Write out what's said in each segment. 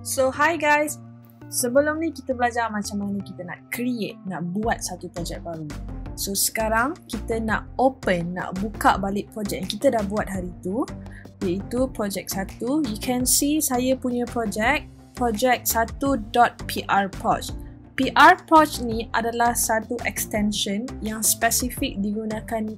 So hi guys, sebelum ni kita belajar macam mana kita nak buat satu projek baru. So sekarang kita nak buka balik projek yang kita dah buat hari tu, iaitu projek 1. You can see saya punya projek 1.prproj. prproj ni adalah satu extension yang spesifik digunakan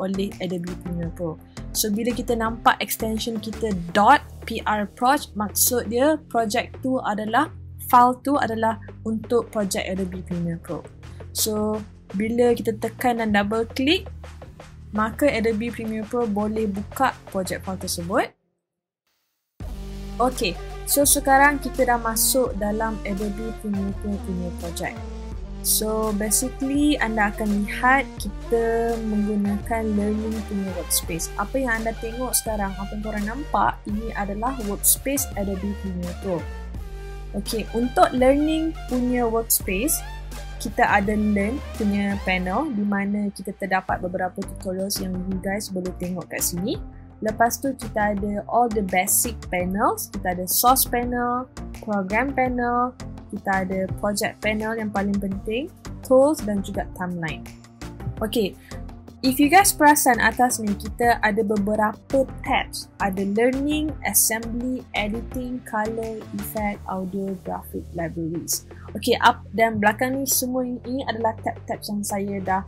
oleh Adobe Premiere Pro. So bila kita nampak extension kita .prproj, maksud dia projek tu adalah, file tu adalah untuk projek Adobe Premiere Pro. So bila kita tekan dan double klik, maka Adobe Premiere Pro boleh buka projek file tersebut. Okay, so sekarang kita dah masuk dalam Adobe Premiere Pro punya projek. So basically anda akan lihat kita menggunakan learning punya workspace. Apa yang anda tengok sekarang, apa yang korang nampak, ini adalah workspace Adobe Premiere Pro. Okay, untuk learning punya workspace, kita ada learn punya panel di mana kita terdapat beberapa tutorials yang you guys boleh tengok kat sini. Lepas tu kita ada all the basic panels, kita ada source panel, program panel, kita ada project panel yang paling penting, tools dan juga timeline. Okay, if you guys perasan atas ni, kita ada beberapa tabs. Ada learning, assembly, editing, color, effect, audio, graphic, libraries. Okay, dan belakang ni semua ini adalah tab-tab yang saya dah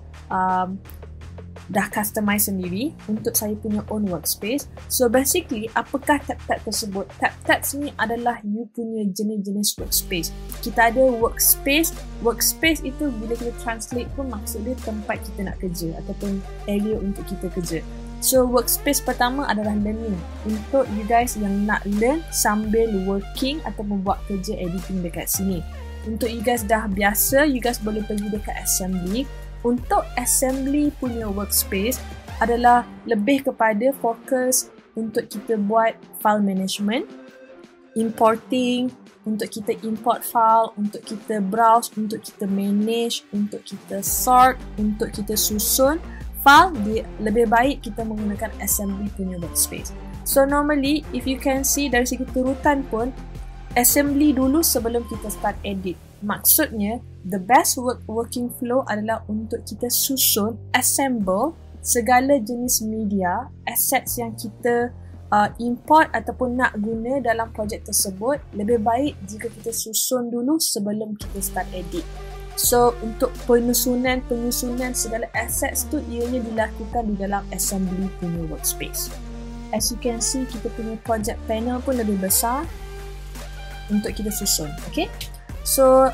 customize sendiri untuk saya punya own workspace. So basically, apakah tab-tab tersebut? Tab-tabs ni adalah you punya jenis-jenis workspace. Kita ada workspace. Workspace itu bila kita translate pun maksud dia tempat kita nak kerja ataupun area untuk kita kerja. So workspace pertama adalah learning, untuk you guys yang nak learn sambil working ataupun buat kerja editing dekat sini. Untuk you guys dah biasa, you guys boleh pergi dekat assembly. Untuk assembly punya workspace adalah lebih kepada fokus untuk kita buat file management, importing, untuk kita import file, untuk kita browse, untuk kita manage, untuk kita sort, untuk kita susun file. Lebih baik kita menggunakan assembly punya workspace. So normally, if you can see dari segi turutan pun, assembly dulu sebelum kita start edit. Maksudnya, the best working flow adalah untuk kita susun, assemble segala jenis media, assets yang kita import ataupun nak guna dalam projek tersebut. Lebih baik jika kita susun dulu sebelum kita start edit. So, untuk penyusunan segala assets tu ianya dilakukan di dalam assembly punya workspace. As you can see, kita punya project panel pun lebih besar untuk kita susun. Okay? So,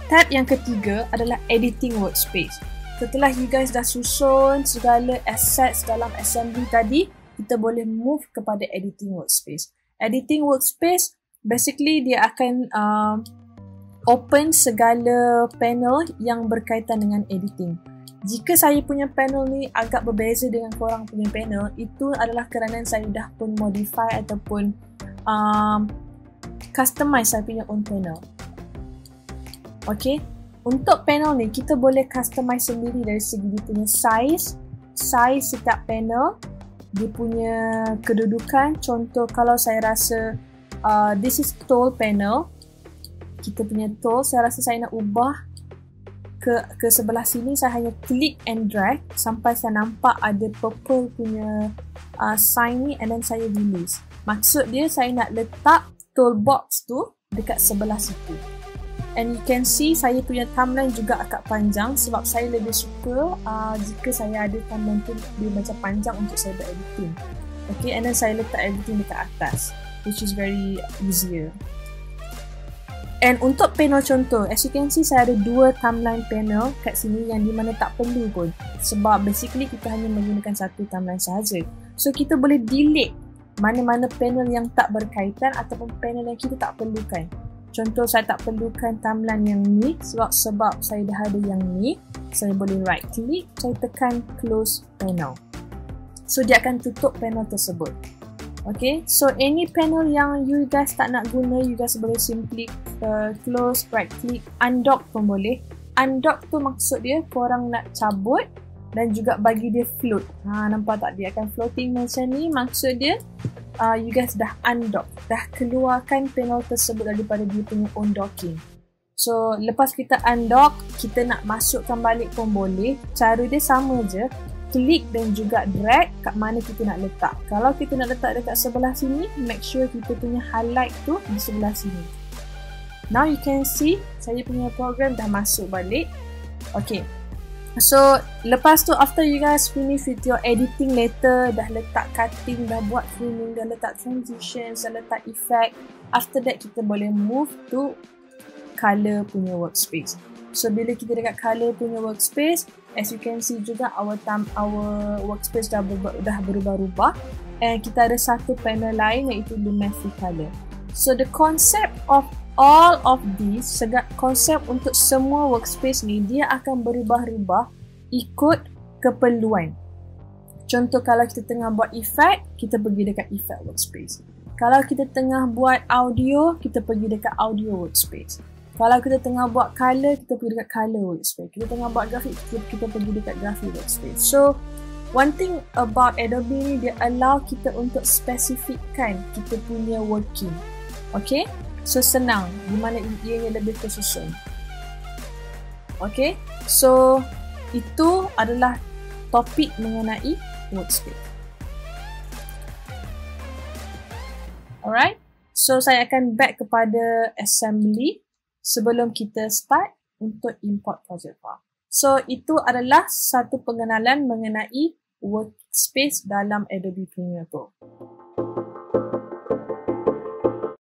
tab yang ketiga adalah editing workspace. Setelah you guys dah susun segala assets dalam assembly tadi, kita boleh move kepada editing workspace. Editing workspace, basically dia akan open segala panel yang berkaitan dengan editing. Jika saya punya panel ni agak berbeza dengan korang punya panel, itu adalah kerana saya dah pun modify ataupun customize saya punya own panel. Okay, untuk panel ni kita boleh customize sendiri dari segi dia punya size setiap panel, dia punya kedudukan. Contoh kalau saya rasa this is tall panel, kita punya tall, saya rasa saya nak ubah ke sebelah sini, saya hanya click and drag sampai saya nampak ada purple punya sign ni, and then saya release. Maksud dia saya nak letak toolbox tu dekat sebelah situ. And you can see saya punya timeline juga agak panjang sebab saya lebih suka jika saya ada timeline tu dia macam panjang untuk saya buat editing. Okay, and then saya letak editing dekat atas, which is very easier. And untuk panel contoh, as you can see saya ada dua timeline panel kat sini yang di mana tak perlu pun, sebab basically kita hanya menggunakan satu timeline sahaja. So kita boleh delete mana-mana panel yang tak berkaitan ataupun panel yang kita tak perlukan. Contoh, saya tak perlukan timeline yang ni sebab saya dah ada yang ni. Saya boleh right click, saya tekan close panel. So dia akan tutup panel tersebut. Okay, so any panel yang you guys tak nak guna, you guys boleh simply close, right click, undock pun boleh. Undock tu maksud dia korang nak cabut dan juga bagi dia float. Nampak tak, dia akan floating macam ni. Maksud dia you guys dah undock, dah keluarkan panel tersebut daripada dia punya own docking. So lepas kita undock, kita nak masukkan balik pun boleh. Cara dia sama je, klik dan juga drag kat mana kita nak letak. Kalau kita nak letak dekat sebelah sini, make sure kita punya highlight tu di sebelah sini. Now you can see saya punya program dah masuk balik. Okay, so lepas tu after you guys finish with your editing later, dah letak cutting, dah buat framing, dah letak transition, dah letak effect, after that kita boleh move to color punya workspace. So bila kita dekat color punya workspace, as you can see juga our workspace dah berubah-ubah, and kita ada satu panel lain iaitu the massive color. So the concept of all of these, konsep untuk semua workspace ni, dia akan berubah-ubah ikut keperluan. Contoh kalau kita tengah buat effect, kita pergi dekat effect workspace. Kalau kita tengah buat audio, kita pergi dekat audio workspace. Kalau kita tengah buat color, kita pergi dekat color workspace. Kita tengah buat grafik, kita pergi dekat graphic workspace. So, one thing about Adobe ni, dia allow kita untuk spesifikkan kita punya working. Okay? So, senang. Di mana ianya lebih tersusun. Okay? So, itu adalah topik mengenai workspace. Alright? So, saya akan back kepada assembly sebelum kita start untuk import project file. So, itu adalah satu pengenalan mengenai workspace dalam Adobe Premiere Pro.